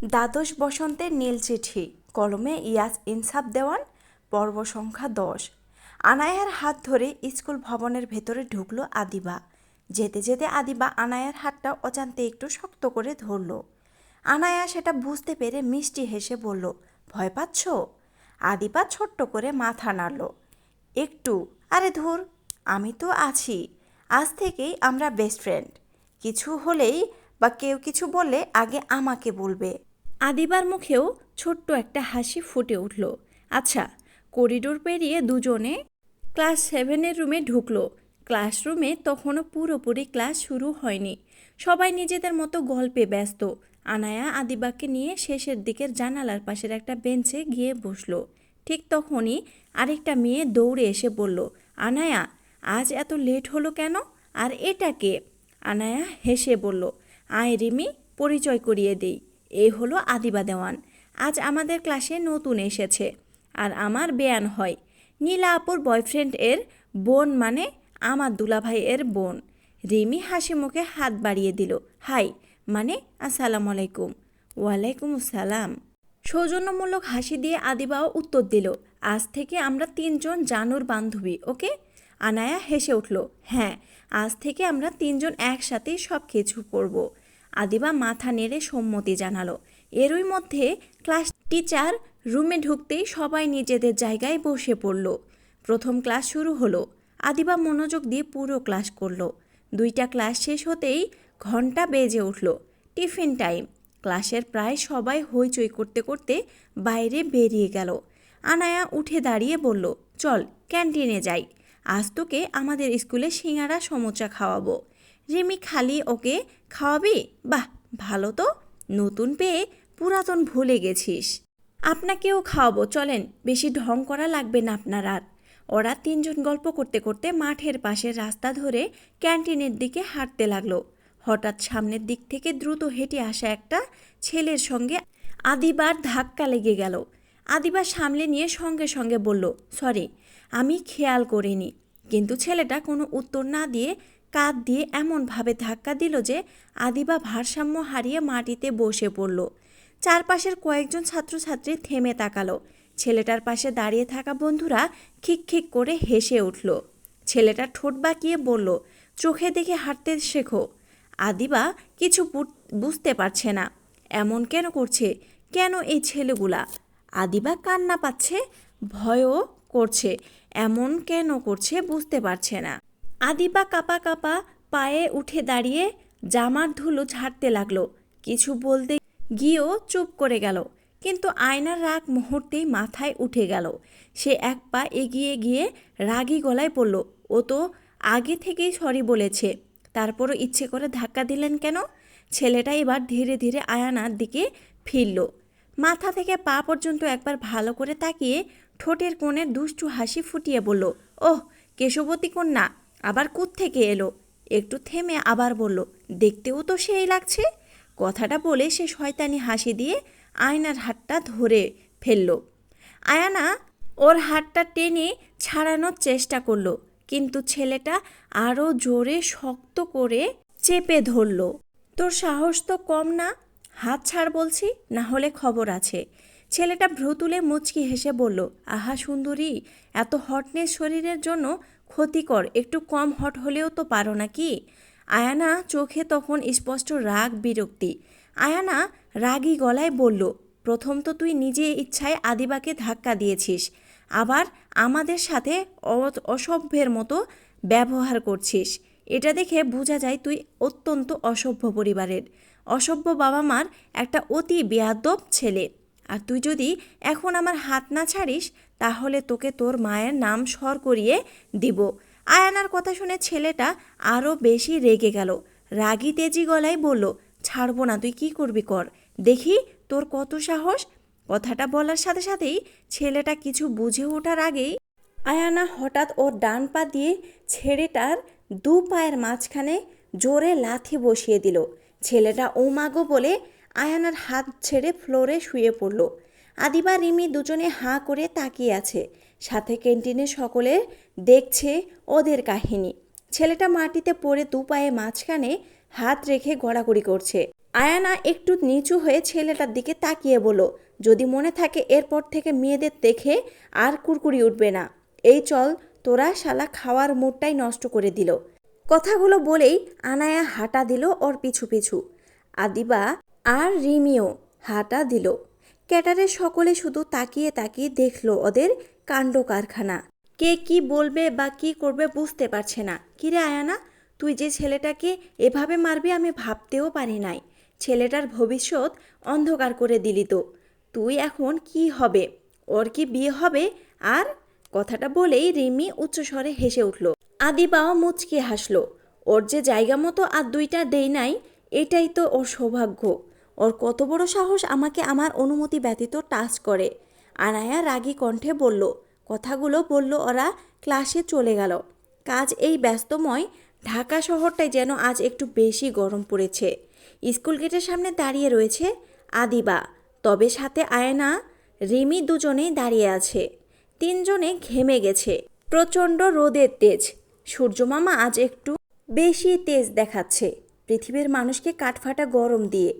দ্বাদশ বসন্তের নীল চিঠি, কলমে ইয়াস ইনসাফ দেওয়ান, পর্ব সংখ্যা 10। আনায়ার হাত ধরে স্কুল ভবনের ভেতরে ঢুকলো আদিবা। যেতে যেতে আদিবা আনায়ার হাতটা অজান্তে একটু শক্ত করে ধরল। আনায়া সেটা বুঝতে পেরে মিষ্টি হেসে বলল, ভয় পাচ্ছ? আদিবা ছোট্ট করে মাথা নাড়ল। একটু। আরে ধুর, আমি তো আছি। আজ থেকেই আমরা বেস্ট ফ্রেন্ড। কিছু হলেই বা কেউ কিছু বললে আগে আমাকে বলবে। আদিবার মুখেও ছোট্ট একটা হাসি ফুটে উঠল। আচ্ছা, করিডোর পেরিয়ে দুজনে ক্লাস 7-এর রুমে ঢুকলো। ক্লাসরুমে তখনও পুরোপুরি ক্লাস শুরু হয়নি। সবাই নিজেদের মতো গল্পে ব্যস্ত। আনায়া আদিবাকে নিয়ে শেষের দিকের জানালার পাশের একটা বেঞ্চে গিয়ে বসলো। ঠিক তখনই আরেকটা মেয়ে দৌড়ে এসে বলল, আনায়া, আজ এত লেট হলো কেন? আর এটা কে? আনায়া হেসে বলল, আয় রিমি, পরিচয় করিয়ে দেই। এই হলো আদিবা দেওয়ান। আজ আমাদের ক্লাসে নতুন এসেছে। আর আমার বেয়ান হয়। নীলা আপুর বয়ফ্রেন্ড এর বোন, মানে আমার দুলাভাই এর বোন। রিমি হাসি মুখে হাত বাড়িয়ে দিল। হাই, মানে আসসালামু আলাইকুম। ওয়ালাইকুম আসসালাম। সৌজন্যমূলক হাসি দিয়ে আদিবাও উত্তর দিল, আজ থেকে আমরা 3জন জানুর বান্ধবী, ওকে? আনায়া হেসে উঠল, হ্যাঁ, আজ থেকে আমরা 3জন একসাথেই সব কিছু করব। আদিবা মাথা নেড়ে সম্মতি জানালো। এরই মধ্যে ক্লাস টিচার রুমে ঢুকতেই সবাই নিজেদের জায়গায় বসে পড়ল। প্রথম ক্লাস শুরু হলো। আদিবা মনোযোগ দিয়ে পুরো ক্লাস করলো। 2টা ক্লাস শেষ হতেই ঘন্টা বেজে উঠল। Tiffin time. ক্লাসের প্রায় সবাই হইচই করতে করতে বাইরে বেরিয়ে গেল। আনায়া উঠে দাঁড়িয়ে বলল, চল ক্যান্টিনে যাই। আজ তোকে আমাদের স্কুলে সিঙ্গারা সমোচা খাওয়াবো। রিমি খালি ওকে খাওয়াবি? বাহ, ভালো তো। নতুন পেয়ে পুরাতন ভুলে গেছিস। আপনাকেও খাওয়াবো, চলেন, বেশি ঢং করা লাগবে না আপনার আর। ওরা 3জন গল্প করতে করতে মাঠের পাশের রাস্তা ধরে ক্যান্টিনের দিকে হাঁটতে লাগলো। হঠাৎ সামনের দিক থেকে দ্রুত হেঁটে আসা একটা ছেলের সঙ্গে আদিবার ধাক্কা লেগে গেল। আদিবা সামলে নিয়ে সঙ্গে সঙ্গে বলল, সরি, আমি খেয়াল করিনি। কিন্তু ছেলেটা কোনো উত্তর না দিয়ে কাঁধ দিয়ে এমনভাবে ধাক্কা দিল যে আদিবা ভারসাম্য হারিয়ে মাটিতে বসে পড়ল। চারপাশের কয়েকজন ছাত্রছাত্রী থেমে তাকালো। ছেলেটার পাশে দাঁড়িয়ে থাকা বন্ধুরা খিকখিক করে হেসে উঠল। ছেলেটা ঠোঁট বাঁকিয়ে বলল, চোখে দেখে হাঁটতে শেখো। আদিবা কিছু বুঝতে পারছে না। এমন কেন করছে? কেন এই ছেলেগুলা? আদিবা কান্না পাচ্ছে, ভয়ও করছে। এমন কেন করছে বুঝতে পারছে না। আদিবা কাঁপা কাঁপা পায়ে উঠে দাঁড়িয়ে জামার ধুলো ঝাড়তে লাগলো। কিছু বলতে গিয়েও চুপ করে গেল। কিন্তু আয়নার রাগ মুহূর্তেই মাথায় উঠে গেল। সে এক পা এগিয়ে গিয়ে রাগী গলায় বলল, ও তো আগে থেকেই সরি বলেছে, তারপরও ইচ্ছে করে ধাক্কা দিলেন কেন? ছেলেটা এবার ধীরে ধীরে আয়নার দিকে ফিরল। মাথা থেকে পা পর্যন্ত একবার ভালো করে তাকিয়ে ঠোঁটের কোণে দুষ্টু হাসি ফুটিয়ে বলল, ওহ, কেশবতী কন্যা আবার কোত্থেকে এলো? একটু থেমে আবার বলল, দেখতেও তো সেই লাগছে। কথাটা বলে সে শয়তানি হাসি দিয়ে আয়নার হাতটা ধরে ফেলল। আয়না ওর হাতটা টেনে ছাড়ানোর চেষ্টা করলো, কিন্তু ছেলেটা আরও জোরে শক্ত করে চেপে ধরল। তোর সাহস তো কম না, হাত ছাড় বলছি, না হলে খবর আছে। ছেলেটা ভ্রু তুলে মুচকি হেসে বলল, আহা সুন্দরী, এত হটনেস শরীরের জন্য ক্ষতিকর, একটু কম হট হলেও তো পারো নাকি? আয়ানা চোখে তখন স্পষ্ট রাগ বিরক্তি। আয়ানা রাগী গলায় বলল, প্রথম তো তুই নিজে ইচ্ছায় আদিবাকে ধাক্কা দিয়েছিস, আবার আমাদের সাথে অসভ্যের মতো ব্যবহার করছিস। এটা দেখে বোঝা যায় তুই অত্যন্ত অসভ্য পরিবারের, অসভ্য বাবা মার একটা অতি বেয়াদব ছেলে। আর তুই যদি এখন আমার হাত না ছাড়িস, তাহলে তোকে তোর মায়ের নাম সর করিয়ে দিব। আয়ানার কথা শুনে ছেলেটা আরও বেশি রেগে গেল। রাগী তেজি গলায় বলল, ছাড়বো না, তুই কি করবি কর, দেখি তোর কত সাহস। কথাটা বলার সাথে সাথেই ছেলেটা কিছু বুঝে ওঠার আগেই আয়ানা হঠাৎ ওর ডান পা দিয়ে ছেলেটার 2 পায়ের মাঝখানে জোরে লাথি বসিয়ে দিল। ছেলেটা ও মাগো বলে আয়ানার হাত ছেড়ে ফ্লোরে শুয়ে পড়ল। আদিবা রিমি দুজনে হাঁ করে তাকিয়ে আছে। সাথে ক্যান্টিনে সকলে দেখছে ওদের কাহিনী। ছেলেটা মাটিতে পড়ে 2 পায়ে মাঝখানে হাত রেখে গড়াগড়ি করছে। আয়ানা একটু নিচু হয়ে ছেলেটার দিকে তাকিয়ে বলল, যদি মনে থাকে এরপর থেকে মেয়েদের দেখে আর কুরকুরি উঠবে না। এই চল, তোরা শালা খাওয়ার মুডটাই নষ্ট করে দিল। কথাগুলো বলেই আনায়া হাঁটা দিল ওর পিছু পিছু। আদিবা আর রিমিও হাঁটা দিল। ক্যাটারের সকলে শুধু তাকিয়ে তাকিয়ে দেখলো ওদের কাণ্ড কারখানা। কে কি বলবে বা কি করবে বুঝতে পারছে না। কিরে আয়ানা, তুই যে ছেলেটাকে এভাবে মারবি আমি ভাবতেও পারি নাই। ছেলেটার ভবিষ্যৎ অন্ধকার করে দিলি তো। তুই এখন কি হবে? ওর কি বিয়ে হবে? আর কথাটা বলেই রিমি উচ্চস্বরে হেসে উঠল। আদিবাও মুচকি হাসলো। ওর যে জায়গা মতো আর দুইটা দেই নাই, এটাই তো ওর সৌভাগ্য। ওর কত বড় সাহস আমাকে আমার অনুমতি ব্যতীত টাচ করে। আনায়া রাগী কণ্ঠে বলল। কথাগুলো বলল ওরা ক্লাসে চলে গেল। কাজ এই ব্যস্তময় ঢাকা শহরটাই যেন আজ একটু বেশি গরম পড়েছে। স্কুল গেটের সামনে দাঁড়িয়ে রয়েছে আদিবা, তবে সাথে আয়না, রিমি দুজনেই দাঁড়িয়ে আছে। তিনজনে ঘেমে গেছে। প্রচণ্ড রোদের তেজ। সূর্যমামা আজ একটু বেশি তেজ দেখাচ্ছে পৃথিবীর মানুষকে কাঠফাটা গরম দিয়ে।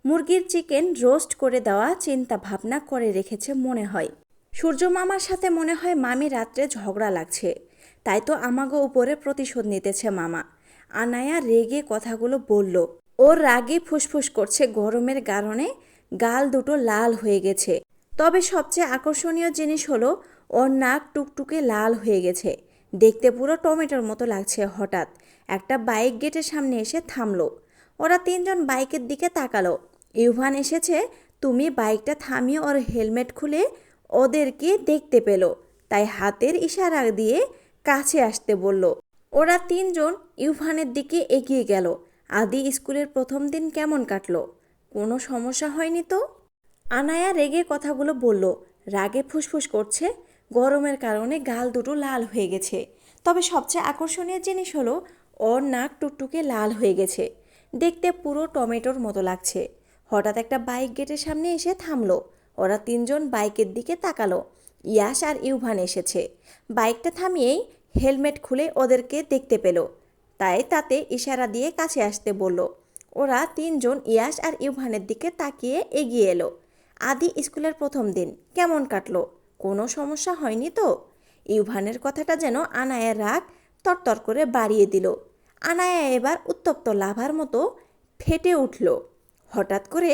মুরগির চিকেন রোস্ট করে দেওয়া চিন্তা ভাবনা করে রেখেছে মনে হয়। সূর্যমামার সাথে মনে হয় মামি রাত্রে ঝগড়া লাগছে, তাই তো আমাগো উপরে প্রতিশোধ নিতেছে মামা। আনায়া রেগে কথাগুলো বলল। ওর রাগে ফুসফুস করছে, গরমের কারণে গাল দুটো লাল হয়ে গেছে। তবে সবচেয়ে আকর্ষণীয় জিনিস হলো ওর নাক টুকটুকে লাল হয়ে গেছে, দেখতে পুরো টমেটোর মতো লাগছে। হঠাৎ একটা বাইক গেটের সামনে এসে থামলো। ওরা তিনজন বাইকের দিকে তাকালো। ইউভান এসেছে। তুমি বাইকটা থামিয়ে ওর হেলমেট খুলে ওদেরকে দেখতে পেল, তাই হাতের ইশারা দিয়ে কাছে আসতে বলল। ওরা তিনজন ইউভানের দিকে এগিয়ে গেল। আদি স্কুলের প্রথম দিন কেমন কাটলো? কোনো সমস্যা হয়নি তো? আনায়া রেগে কথাগুলো বলল। রাগে ফুসফুস করছে, গরমের কারণে গাল দুটো লাল হয়ে গেছে। তবে সবচেয়ে আকর্ষণীয় জিনিস হলো ওর নাক টুকটুকে লাল হয়ে গেছে, দেখতে পুরো টমেটোর মতো লাগছে। হঠাৎ একটা বাইক গেটের সামনে এসে থামলো। ওরা তিনজন বাইকের দিকে তাকালো। ইয়াশ আর ইউভান এসেছে। বাইকটা থামিয়েই হেলমেট খুলে ওদেরকে দেখতে পেল, তাই তাতে ইশারা দিয়ে কাছে আসতে বলল। ওরা তিনজন ইয়াশ আর ইউভানের দিকে তাকিয়ে এগিয়ে এলো। আদি স্কুলের প্রথম দিন কেমন কাটলো? কোনো সমস্যা হয়নি তো? ইউভানের কথাটা যেন আনায়ার রাগ তরতর করে বাড়িয়ে দিল। আনায়া এবার উত্তপ্ত লাভার মতো ফেটে উঠল। হঠাৎ করে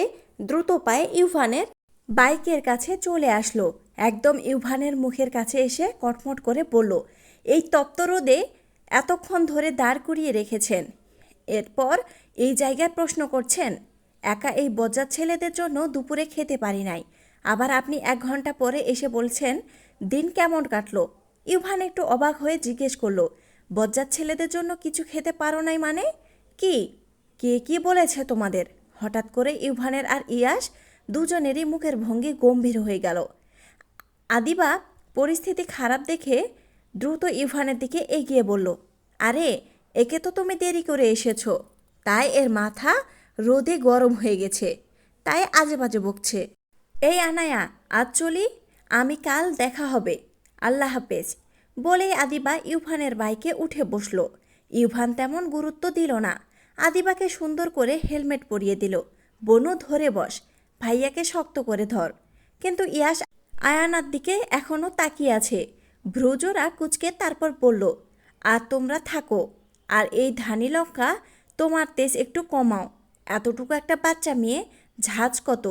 দ্রুত পায়ে ইউভানের বাইকের কাছে চলে আসলো। একদম ইউভানের মুখের কাছে এসে কটমট করে বলল, এই তপ্ত রোদে এতক্ষণ ধরে দাঁড় করিয়ে রেখেছেন, এরপর এই জায়গায় প্রশ্ন করছেন? একা এই বজ্জাত ছেলেদের জন্য দুপুরে খেতে পারি নাই, আবার আপনি 1 ঘন্টা পরে এসে বলছেন দিন কেমন কাটলো? ইউভান একটু অবাক হয়ে জিজ্ঞেস করলো, বজ্জাত ছেলেদের জন্য কিছু খেতে পারো নাই মানে কি? কে কি বলেছে তোমাদের? হঠাৎ করে ইউভানের আর ইয়াশ দুজনেরই মুখের ভঙ্গি গম্ভীর হয়ে গেল। আদিবা পরিস্থিতি খারাপ দেখে দ্রুত ইউভানের দিকে এগিয়ে বলল, আরে একে তো তুমি দেরি করে এসেছো, তাই এর মাথা রোদে গরম হয়ে গেছে, তাই আজে বাজে বকছে। এই আনায়া, আজ চলি, আমি কাল দেখা হবে, আল্লাহ হাফেজ। বলেই আদিবা ইউভানের বাইকে উঠে বসল। ইউভান তেমন গুরুত্ব দিল না। আদিবাকে সুন্দর করে হেলমেট পরিয়ে দিল। বনু ধরে বস, ভাইয়াকে শক্ত করে ধর। কিন্তু ইয়াশ আয়ানার দিকে এখনও তাকিয়ে আছে। ভ্রুজোরা কুচকে তারপর বলল, আর তোমরা থাকো, আর এই ধানি লঙ্কা তোমার তেজ একটু কমাও, এতটুকু একটা বাচ্চা মেয়ে ঝাঁজ কত।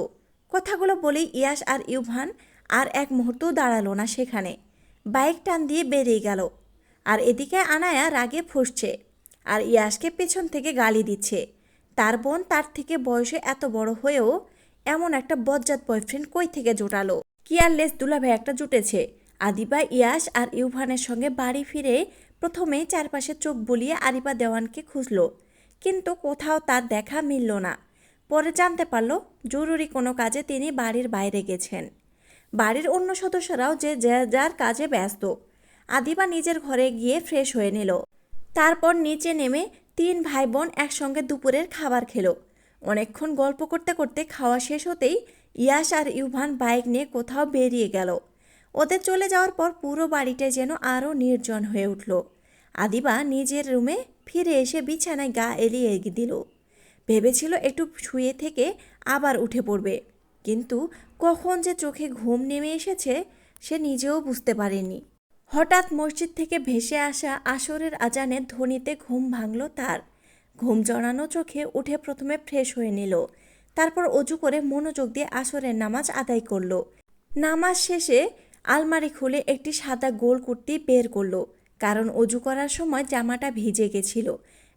কথাগুলো বলেই ইয়াশ আর ইউভান আর এক মুহূর্তও দাঁড়ালো না সেখানে, বাইক টান দিয়ে বেরিয়ে গেল। আর এদিকে আনায়া রাগে ফুঁসছে আর ইয়াশকে পেছন থেকে গালি দিচ্ছে। তার বোন তার থেকে বয়সে এত বড় হয়েও এমন একটা বজ্জাত বয়ফ্রেন্ড কই থেকে জোটালো? কেয়ারলেস দুলাভাই একটা জুটেছে। আদিবা ইয়াশ আর ইউভানের সঙ্গে বাড়ি ফিরে প্রথমে চারপাশে চোখ বুলিয়ে আরিবা দেওয়ানকে খুঁজল, কিন্তু কোথাও তার দেখা মিলল না। পরে জানতে পারল জরুরি কোনো কাজে তিনি বাড়ির বাইরে গেছেন। বাড়ির অন্য সদস্যরাও যে যার কাজে ব্যস্ত। আদিবা নিজের ঘরে গিয়ে ফ্রেশ হয়ে নিল। তারপর নিচে নেমে 3 ভাই বোন একসঙ্গে দুপুরের খাবার খেলো। অনেকক্ষণ গল্প করতে করতে খাওয়া শেষ হতেই ইয়াশ আর ইউভান বাইক নিয়ে কোথাও বেরিয়ে গেল। ওদের চলে যাওয়ার পর পুরো বাড়িটা যেন আরও নির্জন হয়ে উঠল। আদিবা নিজের রুমে ফিরে এসে বিছানায় গা এলিয়ে দিল। ভেবেছিল একটু শুয়ে থেকে আবার উঠে পড়বে, কিন্তু কখন যে চোখে ঘুম নেমে এসেছে সে নিজেও বুঝতে পারেনি। হঠাৎ মসজিদ থেকে ভেসে আসা আসরের আজানের ধ্বনিতে ঘুম ভাঙল তার। ঘুম জড়ানো চোখে উঠে প্রথমে ফ্রেশ হয়ে নিল, তারপর অজু করে মনোযোগ দিয়ে আসরের নামাজ আদায় করলো। নামাজ শেষে আলমারি খুলে একটি সাদা গোল কুর্তি বের করলো, কারণ অজু করার সময় জামাটা ভিজে গেছিল।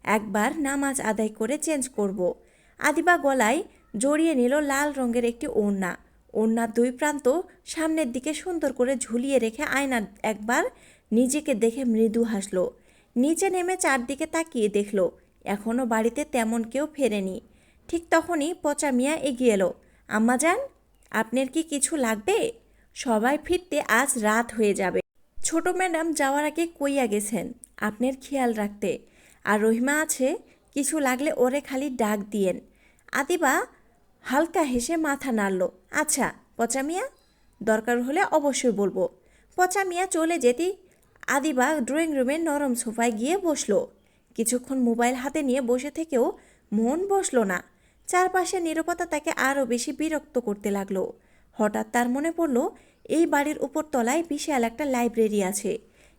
একবার নামাজ আদায় করে চেঞ্জ করব। আদিবা গলায় জড়িয়ে নিল লাল রঙের একটি ওড়না। ওড়নার দুই প্রান্ত সামনের দিকে সুন্দর করে ঝুলিয়ে রেখে আয়না একবার নিজেকে দেখে মৃদু হাসল। নিচে নেমে চারদিকে তাকিয়ে দেখল এখনও বাড়িতে তেমন কেউ ফেরেনি। ঠিক তখনই পচা মিয়া এগিয়ে এলো। আম্মাজান, আপনার কি কিছু লাগবে? সবাই ফিরতে আজ রাত হয়ে যাবে। ছোট ম্যাডাম যাওয়ার আগে কইয়া গেছেন আপনার খেয়াল রাখতে। আর রহিমা আছে, কিছু লাগলে ওরে খালি ডাক দিয়েন। আদিবা হালকা হেসে মাথা নাড়ল। আচ্ছা পচা মিয়া, দরকার হলে অবশ্যই বলবো। পচা মিয়া চলে যেতেই আদিবা ড্রয়িং রুমে নরম সোফায় গিয়ে বসলো। কিছুক্ষণ মোবাইল হাতে নিয়ে বসে থেকেও মন বসলো না। চারপাশে নীরবতা তাকে আরও বেশি বিরক্ত করতে লাগলো। হঠাৎ তার মনে পড়ল এই বাড়ির উপরতলায় বিশাল একটা লাইব্রেরি আছে।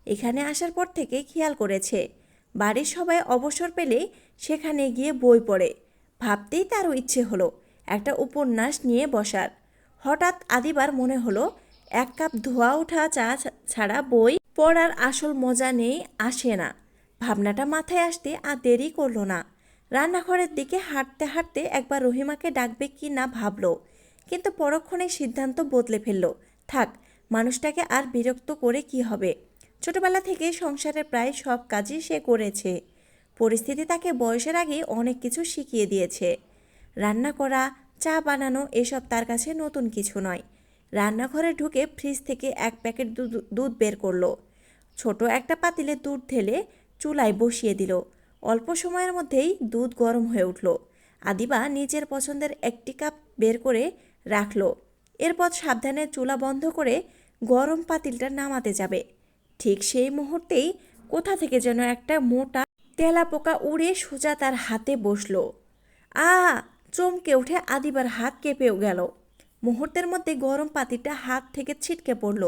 এখানে আসার পর থেকে খেয়াল করেছে বাড়ির সবাই অবসর পেলে সেখানে গিয়ে বই পড়ে। ভাবতেই তারও ইচ্ছে হলো একটা উপন্যাস নিয়ে বসার। হঠাৎ আদিবার মনে হলো এক কাপ ধোয়া ওঠা চা ছাড়া বই পড়ার আসল মজা নেই, আসে না। ভাবনাটা মাথায় আসতে আর দেরি করলো না। রান্নাঘরের দিকে হাঁটতে হাঁটতে একবার রহিমাকে ডাকবে কি না ভাবলো, কিন্তু পরক্ষণে সিদ্ধান্ত বদলে ফেলল। থাক, মানুষটাকে আর বিরক্ত করে কি হবে। ছোটবেলা থেকে সংসারের প্রায় সব কাজই সে করেছে। পরিস্থিতি তাকে বয়সের আগেই অনেক কিছু শিখিয়ে দিয়েছে। রান্না করা, চা বানানো এসব তার কাছে নতুন কিছু নয়। রান্নাঘরে ঢুকে ফ্রিজ থেকে এক প্যাকেট দুধ বের করলো। ছোট একটা পাতিলে দুধ ঢেলে চুলায় বসিয়ে দিল। অল্প সময়ের মধ্যেই দুধ গরম হয়ে উঠল। আদিবা নিজের পছন্দের একটি কাপ বের করে রাখলো। এরপর সাবধানে চুলা বন্ধ করে গরম পাতিলটা নামাতে যাবে। ঠিক সেই মুহূর্তেই কোথা থেকে যেন একটা মোটা তেলাপোকা উড়ে সোজা তার হাতে বসলো। চমকে উঠে আদিবার হাত কেঁপেও গেল। মুহূর্তের মধ্যে গরম পাতিলটা হাত থেকে ছিটকে পড়ল।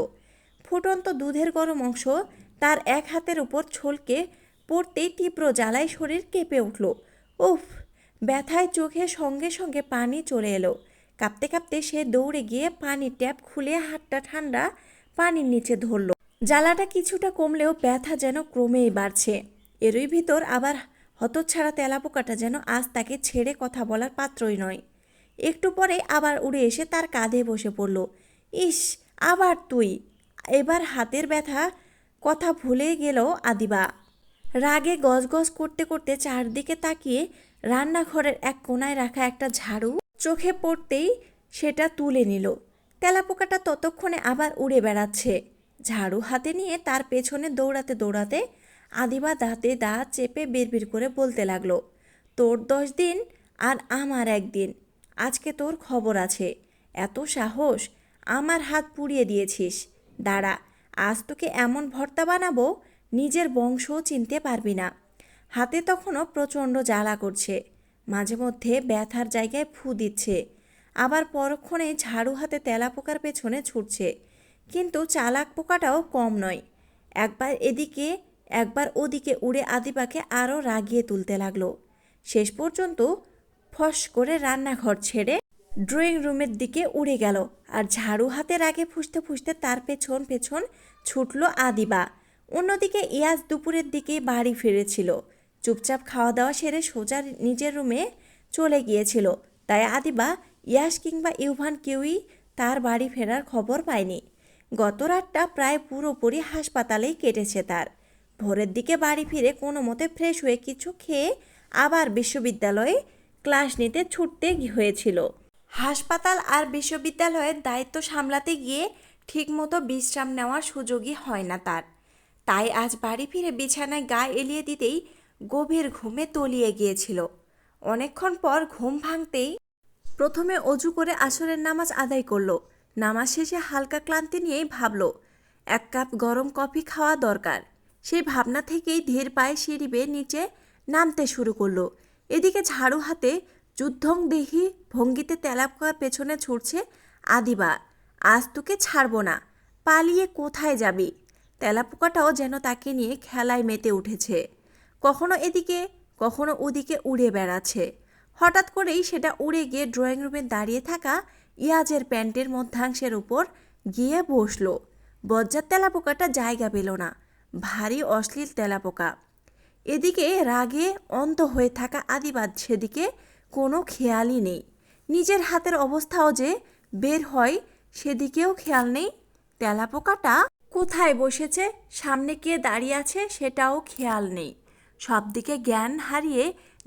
ফুটন্ত দুধের গরম অংশ তার এক হাতের উপর ছলকে পড়তেই তীব্র জ্বালায় শরীর কেঁপে উঠল। উফ! ব্যথায় চোখে সঙ্গে সঙ্গে পানি চলে এলো। কাঁপতে কাঁপতে সে দৌড়ে গিয়ে পানির ট্যাপ খুলে হাতটা ঠান্ডা পানির নিচে ধরল। জ্বালাটা কিছুটা কমলেও ব্যথা যেন ক্রমেই বাড়ছে। এরই ভিতর আবার হতচ্ছাড়া তেলাপোকাটা যেন আজ তাকে ছেড়ে কথা বলার পাত্রই নয়। একটু পরে আবার উড়ে এসে তার কাঁধে বসে পড়ল। ইস, আবার তুই! এবার হাতের ব্যথা কথা ভুলে গেল আদিবা। রাগে গজগজ করতে করতে চারদিকে তাকিয়ে রান্নাঘরের এক কোনায় রাখা একটা ঝাড়ু চোখে পড়তেই সেটা তুলে নিল। তেলাপোকাটা ততক্ষণে আবার উড়ে বেড়াচ্ছে। ঝাড়ু হাতে নিয়ে তার পেছনে দৌড়াতে দৌড়াতে আদিবা দাঁতে দাঁত চেপে বিড়বিড় করে বলতে লাগলো, তোর 10 দিন আর আমার 1 দিন। আজকে তোর খবর আছে। এত সাহস, আমার হাত পুড়িয়ে দিয়েছিস। দাঁড়া, আজ তোকে এমন ভর্তা বানাবো নিজের বংশও চিনতে পারবি না। হাতে তখনও প্রচণ্ড জ্বালা করছে। মাঝে মধ্যে ব্যথার জায়গায় ফু দিচ্ছে, আবার পরক্ষণে ঝাড়ু হাতে তেলাপোকার পেছনে ছুটছে। কিন্তু চালাক পোকাটাও কম নয়। একবার এদিকে একবার ওদিকে উড়ে আদিবাকে আরও রাগিয়ে তুলতে লাগলো। শেষ পর্যন্ত ফস করে রান্নাঘর ছেড়ে ড্রয়িং রুমের দিকে উড়ে গেল। আর ঝাড়ু হাতে রাগে ফুঁসতে ফুঁসতে তার পেছন পেছন ছুটল আদিবা। অন্যদিকে ইয়াস দুপুরের দিকে বাড়ি ফিরেছিল। চুপচাপ খাওয়া দাওয়া সেরে সোজা নিজের রুমে চলে গিয়েছিল। তাই আদিবা, ইয়াস কিংবা ইউভান কেউই তার বাড়ি ফেরার খবর পায়নি। গত রাতটা প্রায় পুরোপুরি হাসপাতালেই কেটেছে তার। ভোরের দিকে বাড়ি ফিরে কোনো মতে ফ্রেশ হয়ে কিছু খেয়ে আবার বিশ্ববিদ্যালয়ে ক্লাস নিতে ছুটতে হয়েছিল। হাসপাতাল আর বিশ্ববিদ্যালয়ের দায়িত্ব সামলাতে গিয়ে ঠিকমতো বিশ্রাম নেওয়ার সুযোগই হয় না তার। তাই আজ বাড়ি ফিরে বিছানায় গা এলিয়ে দিতেই গভীর ঘুমে তলিয়ে গিয়েছিল। অনেকক্ষণ পর ঘুম ভাঙতেই প্রথমে অজু করে আসরের নামাজ আদায় করলো। নামাজ শেষে হালকা ক্লান্তি নিয়েই ভাবল 1 কাপ গরম কফি খাওয়া দরকার। সেই ভাবনা থেকেই ধীর পায়ে সিঁড়ি বেয়ে নিচে নামতে শুরু করলো। এদিকে ঝাড়ু হাতে যুদ্ধংদেহী ভঙ্গিতে তেলাপোকার পেছনে ছুটছে আদিবা। আজ তোকে ছাড়বো না, পালিয়ে কোথায় যাবি? তেলাপোকাটাও যেন তাকে নিয়ে খেলায় মেতে উঠেছে, কখনো এদিকে কখনো ওদিকে উড়ে বেড়াচ্ছে। হঠাৎ করেই সেটা উড়ে গিয়ে ড্রয়িং রুমে দাঁড়িয়ে থাকা ইয়াজের প্যান্টের মধ্যাংশের উপর গিয়ে বসলো। বজ্জাত তেলাপোকাটা জায়গা পেল না, ভারী অশ্লীল তেলাপোকা। এদিকে রাগে অন্ধ হয়ে থাকা আদিবাদ সেদিকে কোনো খেয়ালই নেই। নিজের হাতের অবস্থাও যে বের হয় সেদিকেও খেয়াল নেই। তেলাপোকাটা কোথায় বসেছে, সামনে কে দাঁড়িয়ে আছে সেটাও খেয়াল নেই। সব দিকে জ্ঞান হারিয়ে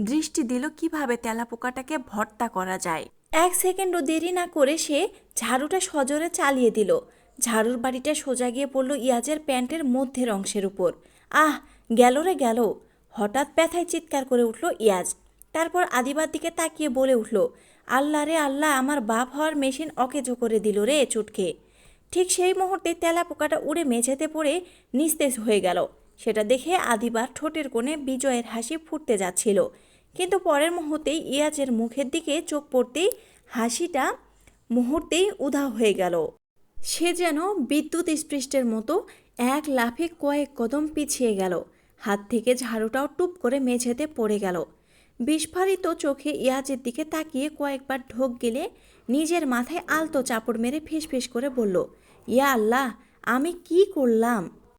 দৃষ্টি দিল কিভাবে তেলাপোকাটাকে ভর্তা করা যায়। 1 সেকেন্ডও দেরি না করে সে ঝাড়ুটা সজোরে চালিয়ে দিল। ঝাড়ুর বাড়িটা সোজা গিয়ে পড়ল ইয়াজের প্যান্টের মধ্যের অংশের উপর। আহ, গেল রে গেল! হঠাৎ ব্যথায় চিৎকার করে উঠল ইয়াজ। তারপর আদিবার দিকে তাকিয়ে বলে উঠল, আল্লাহ রে আল্লাহ, আমার বাপ হওয়ার মেশিন অকেজো করে দিল রে চুটকে। ঠিক সেই মুহূর্তে তেলাপোকাটা উড়ে মেঝেতে পড়ে নিস্তেজ হয়ে গেল। সেটা দেখে আদিবার ঠোঁটের কোণে বিজয়ের হাসি ফুটতে যাচ্ছিল, কিন্তু পরের মুহূর্তেই ইয়াজের মুখের দিকে চোখ পড়তেই হাসিটা মুহূর্তেই উধাও হয়ে গেল। সে যেন বিদ্যুৎ স্পৃষ্টের মতো এক লাফে কয়েক কদম পিছিয়ে গেল। হাত থেকে ঝাড়ুটাও টুপ করে মেঝেতে পড়ে গেল। বিস্ফারিত চোখে ইয়াজের দিকে তাকিয়ে কয়েকবার ঢোক গেলে নিজের মাথায় আলতো চাপড় মেরে ফিসফিস করে বলল, ইয়া আল্লাহ, আমি কি করলাম?